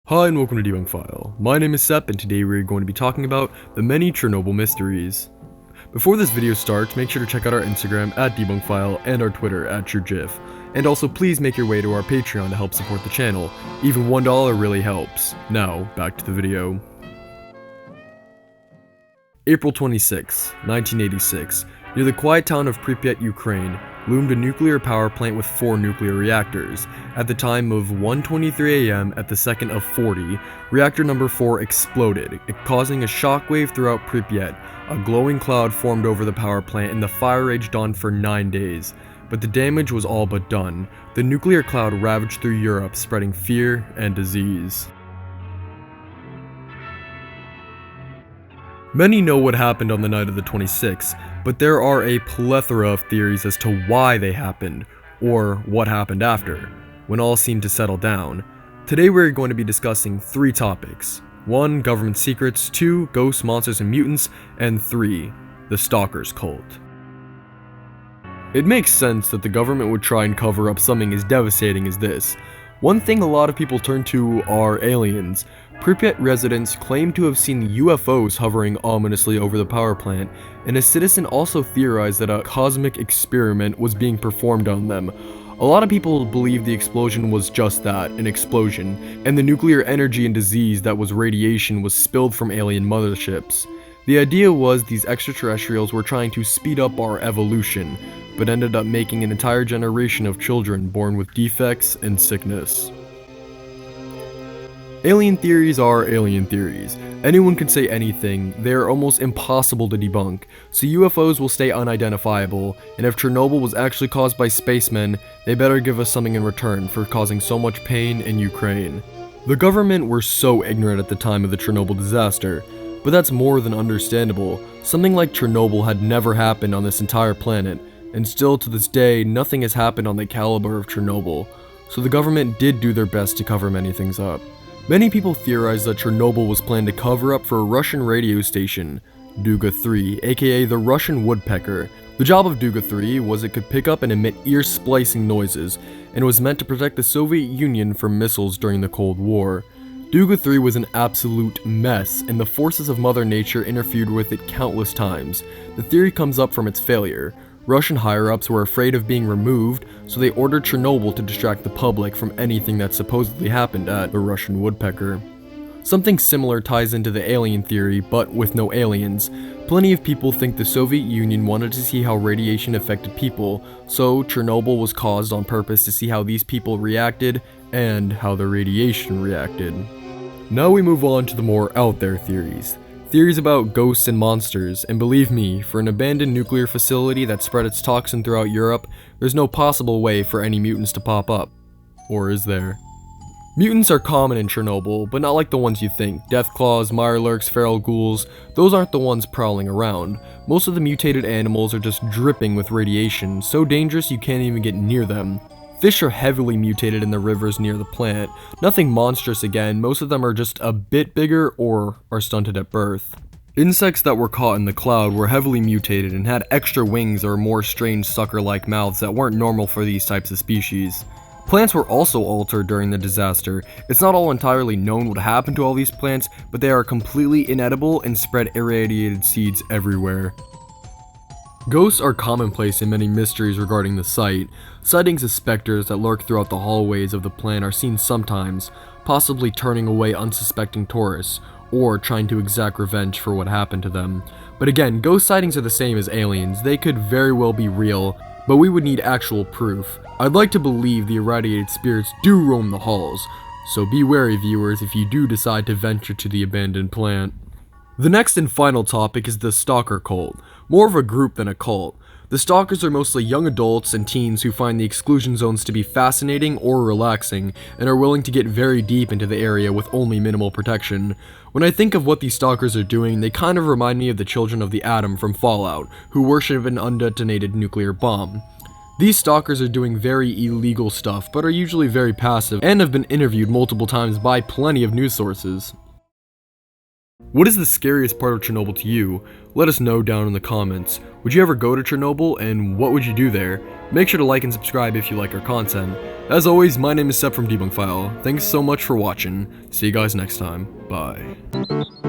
Hi and welcome to Debunk File. My name is Sep and today we're going to be talking about the many Chernobyl mysteries. Before this video starts, make sure to check out our Instagram at DebunkFile and our Twitter at TrueGIF. And also please make your way to our Patreon to help support the channel. Even $1 really helps. Now, back to the video. April 26, 1986, near the quiet town of Pripyat, Ukraine, loomed a nuclear power plant with 4 nuclear reactors. At the time of 1:23 a.m. at the second of 40, reactor number 4 exploded, causing a shockwave throughout Pripyat. A glowing cloud formed over the power plant and the fire raged on for 9 days. But the damage was all but done. The nuclear cloud ravaged through Europe, spreading fear and disease. Many know what happened on the night of the 26th, but there are a plethora of theories as to why they happened, or what happened after, when all seemed to settle down. Today we're going to be discussing 3 topics. 1. Government secrets, 2. Ghosts, monsters, and mutants, and 3. The Stalkers cult. It makes sense that the government would try and cover up something as devastating as this. One thing a lot of people turn to are aliens. Pripyat residents claim to have seen UFOs hovering ominously over the power plant, and a citizen also theorized that a cosmic experiment was being performed on them. A lot of people believe the explosion was just that, an explosion, and the nuclear energy and disease that was radiation was spilled from alien motherships. The idea was these extraterrestrials were trying to speed up our evolution, but ended up making an entire generation of children born with defects and sickness. Alien theories are alien theories. Anyone can say anything, they are almost impossible to debunk, so UFOs will stay unidentifiable, and if Chernobyl was actually caused by spacemen, they better give us something in return for causing so much pain in Ukraine. The government were so ignorant at the time of the Chernobyl disaster, but that's more than understandable. Something like Chernobyl had never happened on this entire planet, and still to this day, nothing has happened on the caliber of Chernobyl, so the government did do their best to cover many things up. Many people theorize that Chernobyl was planned to cover up for a Russian radio station, Duga 3, aka the Russian Woodpecker. The job of Duga 3 was it could pick up and emit ear-splicing noises, and was meant to protect the Soviet Union from missiles during the Cold War. Duga 3 was an absolute mess, and the forces of Mother Nature interfered with it countless times. The theory comes up from its failure. Russian higher-ups were afraid of being removed, so they ordered Chernobyl to distract the public from anything that supposedly happened at the Russian Woodpecker. Something similar ties into the alien theory, but with no aliens. Plenty of people think the Soviet Union wanted to see how radiation affected people, so Chernobyl was caused on purpose to see how these people reacted, and how the radiation reacted. Now we move on to the more out there theories. Theories about ghosts and monsters, and believe me, for an abandoned nuclear facility that spread its toxin throughout Europe, there's no possible way for any mutants to pop up. Or is there? Mutants are common in Chernobyl, but not like the ones you think. Deathclaws, Mirelurks, feral ghouls, those aren't the ones prowling around. Most of the mutated animals are just dripping with radiation, so dangerous you can't even get near them. Fish are heavily mutated in the rivers near the plant. Nothing monstrous again, most of them are just a bit bigger or are stunted at birth. Insects that were caught in the cloud were heavily mutated and had extra wings or more strange sucker-like mouths that weren't normal for these types of species. Plants were also altered during the disaster. It's not all entirely known what happened to all these plants, but they are completely inedible and spread irradiated seeds everywhere. Ghosts are commonplace in many mysteries regarding the site. Sightings of specters that lurk throughout the hallways of the plant are seen sometimes, possibly turning away unsuspecting tourists, or trying to exact revenge for what happened to them. But again, ghost sightings are the same as aliens. They could very well be real, but we would need actual proof. I'd like to believe the irradiated spirits do roam the halls, so be wary viewers if you do decide to venture to the abandoned plant. The next and final topic is the Stalker cult, more of a group than a cult. The Stalkers are mostly young adults and teens who find the exclusion zones to be fascinating or relaxing, and are willing to get very deep into the area with only minimal protection. When I think of what these Stalkers are doing, they kind of remind me of the children of the Atom from Fallout, who worship an undetonated nuclear bomb. These Stalkers are doing very illegal stuff, but are usually very passive, and have been interviewed multiple times by plenty of news sources. What is the scariest part of Chernobyl to you? Let us know down in the comments. Would you ever go to Chernobyl, and what would you do there? Make sure to like and subscribe if you like our content. As always, my name is Seb from Debunk File. Thanks so much for watching. See you guys next time. Bye.